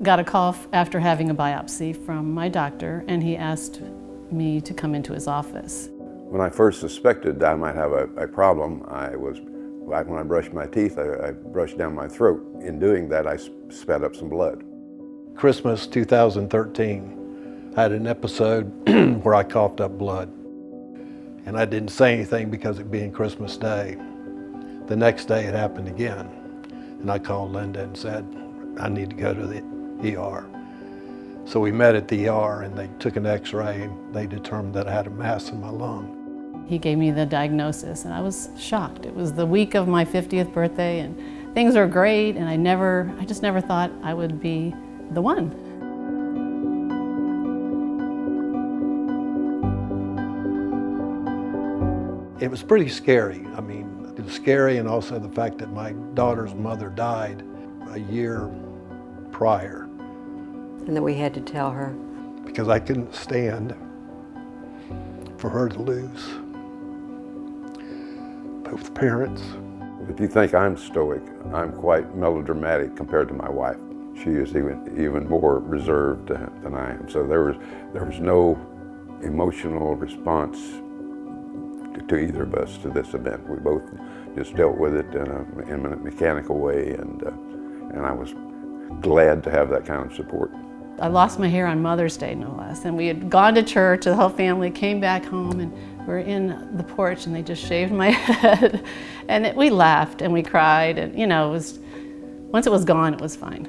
Got a call after having a biopsy from my doctor, and he asked me to come into his office. When I first suspected I might have a problem, when I brushed my teeth, I brushed down my throat. In doing that, I spat up some blood. Christmas 2013, I had an episode where I coughed up blood. And I didn't say anything because it being Christmas Day. The next day it happened again. And I called Linda and said, I need to go to the ER. So we met at the ER and they took an x-ray and they determined that I had a mass in my lung. He gave me the diagnosis and I was shocked. It was the week of my 50th birthday and things were great, and I just never thought I would be the one. It was pretty scary. I mean, it was scary, and also the fact that my daughter's mother died a year prior. And that we had to tell her. Because I couldn't stand for her to lose both parents. If you think I'm stoic, I'm quite melodramatic compared to my wife. She is even more reserved than I am. So there was no emotional response to either of us to this event. We both just dealt with it in a mechanical way, and I was glad to have that kind of support. I lost my hair on Mother's Day, no less, and we had gone to church, the whole family came back home, and we're in the porch and they just shaved my head. And we laughed and we cried, and once it was gone, it was fine.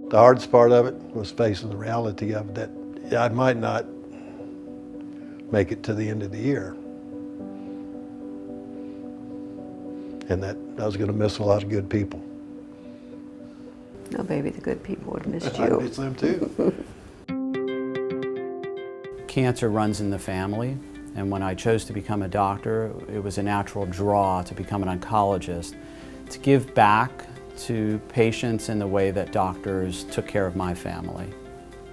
The hardest part of it was facing the reality of that I might not make it to the end of the year. And that I was going to miss a lot of good people. No, baby, the good people would have missed you. I miss them too. Cancer runs in the family, and when I chose to become a doctor, it was a natural draw to become an oncologist, to give back to patients in the way that doctors took care of my family.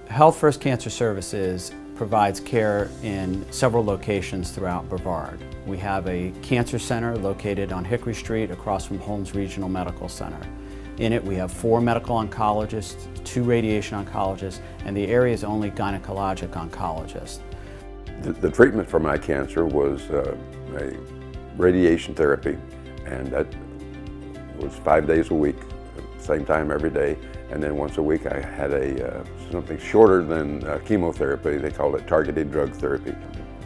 Health First Cancer Services provides care in several locations throughout Brevard. We have a cancer center located on Hickory Street across from Holmes Regional Medical Center. In it, we have 4 medical oncologists, 2 radiation oncologists, and the area's only gynecologic oncologist. The treatment for my cancer was a radiation therapy, and that was 5 days a week, same time every day. And then once a week I had something shorter than chemotherapy. They called it targeted drug therapy.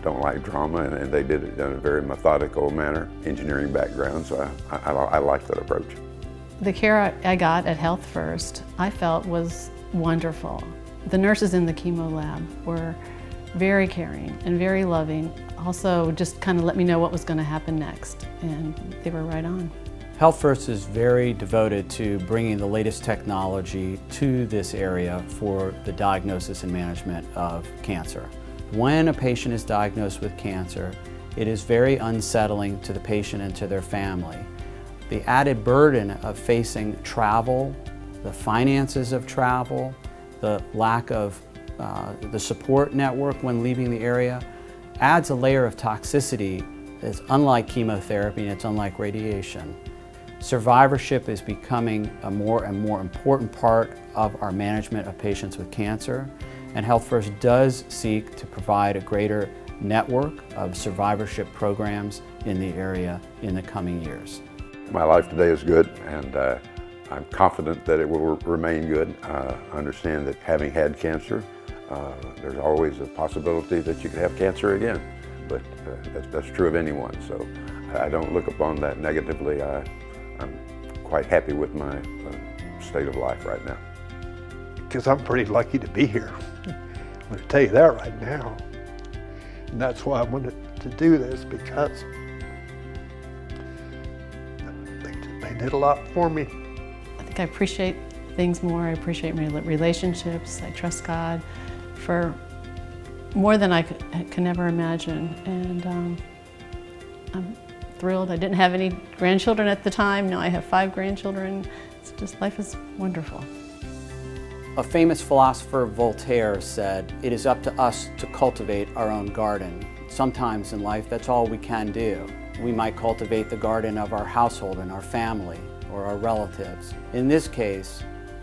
Don't like drama, and they did it in a very methodical manner, engineering background, so I like that approach. The care I got at Health First, I felt was wonderful. The nurses in the chemo lab were very caring and very loving. Also just kind of let me know what was going to happen next, and they were right on. Health First is very devoted to bringing the latest technology to this area for the diagnosis and management of cancer. When a patient is diagnosed with cancer, it is very unsettling to the patient and to their family. The added burden of facing travel, the finances of travel, the lack of the support network when leaving the area adds a layer of toxicity that's unlike chemotherapy and it's unlike radiation. Survivorship is becoming a more and more important part of our management of patients with cancer, and Health First does seek to provide a greater network of survivorship programs in the area in the coming years. My life today is good, and I'm confident that it will remain good. I understand that having had cancer, there's always a possibility that you could have cancer again, but that's true of anyone, so I don't look upon that negatively. I'm quite happy with my state of life right now. Because I'm pretty lucky to be here. I'm going to tell you that right now. And that's why I wanted to do this, because they did a lot for me. I think I appreciate things more. I appreciate my relationships. I trust God for more than I can ever imagine. And I'm thrilled. I didn't have any grandchildren at the time. Now I have 5 grandchildren. It's just, life is wonderful. A famous philosopher, Voltaire, said, "It is up to us to cultivate our own garden." Sometimes in life, that's all we can do. We might cultivate the garden of our household and our family or our relatives. In this case,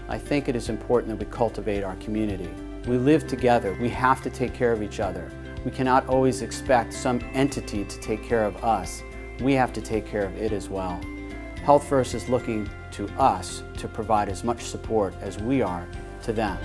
I think it is important that we cultivate our community. We live together. We have to take care of each other. We cannot always expect some entity to take care of us. We have to take care of it as well. Health First is looking to us to provide as much support as we are to them.